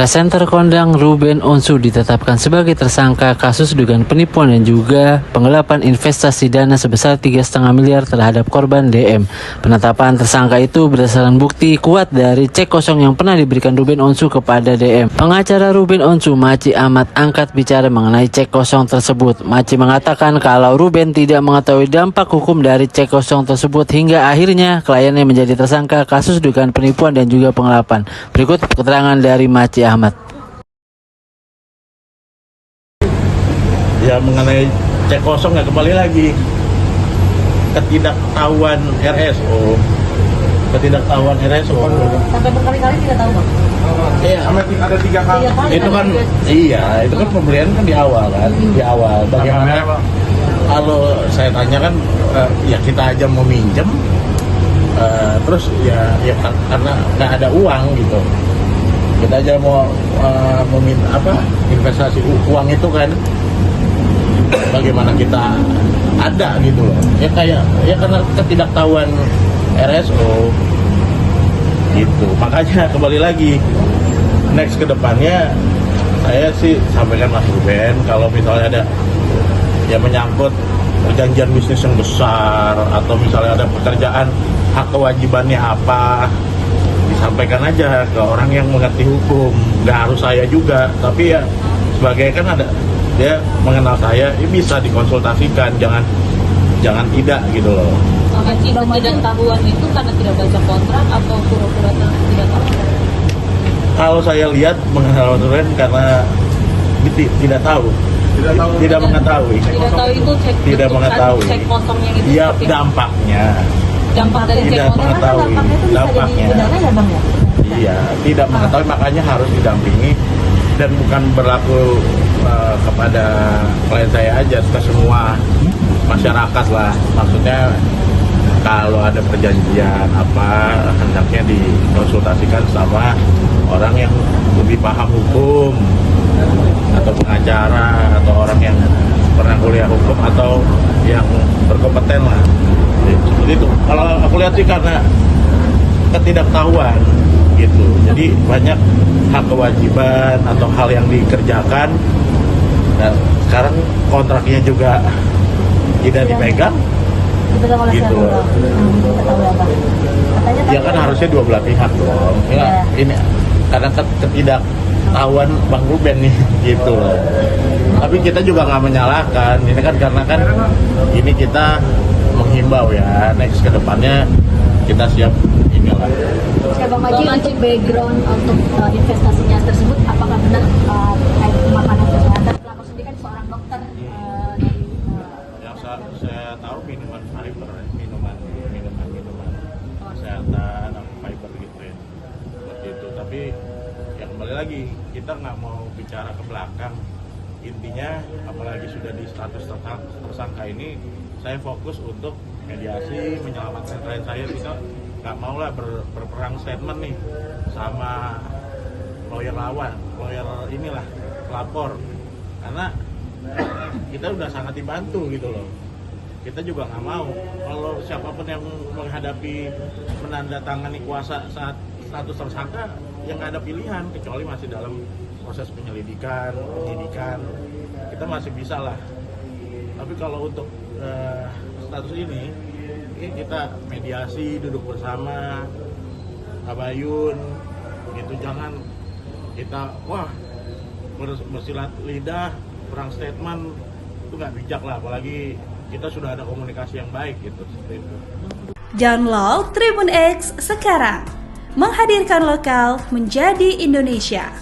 Presenter kondang Ruben Onsu ditetapkan sebagai tersangka kasus dugaan penipuan dan juga penggelapan investasi dana sebesar 3,5 miliar terhadap korban DM. Penetapan tersangka itu berdasarkan bukti kuat dari cek kosong yang pernah diberikan Ruben Onsu kepada DM. Pengacara Ruben Onsu, Maci Ahmad, angkat bicara mengenai cek kosong tersebut. Maci mengatakan kalau Ruben tidak mengetahui dampak hukum dari cek kosong tersebut hingga akhirnya kliennya menjadi tersangka kasus dugaan penipuan dan juga penggelapan. Berikut keterangan dari Maci Ahmad. Ya, mengenai cek kosong ya kembali lagi ketidaktahuan RSO. Sampai berkali-kali tidak tahu, Bang. Iya, ada 3 kali. itu kan itu kan pembelian kan di awal kan, di awal. Bagaimana kalau saya tanya kan ya kita aja mau minjem terus ya karena nggak ada uang gitu. Kita aja mau meminta investasi uang itu kan bagaimana kita ada gitu loh ya karena ketidaktahuan RSO gitu. Makanya kembali lagi next ke depannya saya sih sampaikan Mas Ruben kalau misalnya ada ya menyangkut perjanjian bisnis yang besar atau misalnya ada pekerjaan hak kewajibannya apa, disampaikan aja ke orang yang mengerti hukum. Nggak harus saya juga, tapi ya sebagai kan ada dia mengenal saya, ya bisa dikonsultasikan, jangan tidak gitu loh. Ketidaktahuan itu karena tidak baca kontrak atau pura-pura tidak tahu? Kalau saya lihat mengenal Ruben karena tidak tahu. Tidak mengetahui. Tidak tahu itu cek kosongnya itu. Iya, dampaknya. Dampak dari cek kosong Dampaknya. Iya, tidak mengetahui, makanya harus didampingi dan bukan berlaku kepada klien saya aja, ke semua masyarakat lah. Maksudnya kalau ada perjanjian apa hendaknya dikonsultasikan sama orang yang lebih paham hukum atau pengacara atau orang yang pernah kuliah hukum atau yang berkompeten lah. Seperti itu. Kalau aku lihat sih karena ketidaktahuan gitu. Jadi banyak hak kewajiban atau hal yang dikerjakan dan sekarang kontraknya juga tidak dipegang gitu. Ya kan harusnya dua belah pihak dong. Ya, ini karena ketidaktahuan Bang Ruben nih gitu. Tapi kita juga nggak menyalahkan. Ini kan karena kan ini kita menghimbau ya next ke depannya kita siap inilah. Bang Maji, untuk background untuk investasinya tersebut apakah benar terkait makanan kesehatan? Pelapor sendiri kan seorang dokter Yang saya tahu minuman fiber, minuman kesehatan, fiber gitu ya, seperti itu. Tapi ya kembali lagi kita nggak mau bicara ke belakang. Intinya apalagi sudah di status tersangka ini, saya fokus untuk mediasi, menyelamatkan klien saya. Kita nggak mau lah berperang statement nih sama lawyer lawan, lawyer inilah pelapor, karena kita udah sangat dibantu gitu loh. Kita juga nggak mau kalau siapapun yang menghadapi menandatangani kuasa saat status tersangka yang nggak ada pilihan kecuali masih dalam proses penyelidikan, penyidikan, kita masih bisa lah. Tapi kalau untuk status ini kita mediasi, duduk bersama, tabayun, gitu. Jangan kita bersilat lidah, perang statement, itu nggak bijak lah. Apalagi kita sudah ada komunikasi yang baik gitu. Seperti itu. Download Tribun X sekarang, menghadirkan lokal menjadi Indonesia.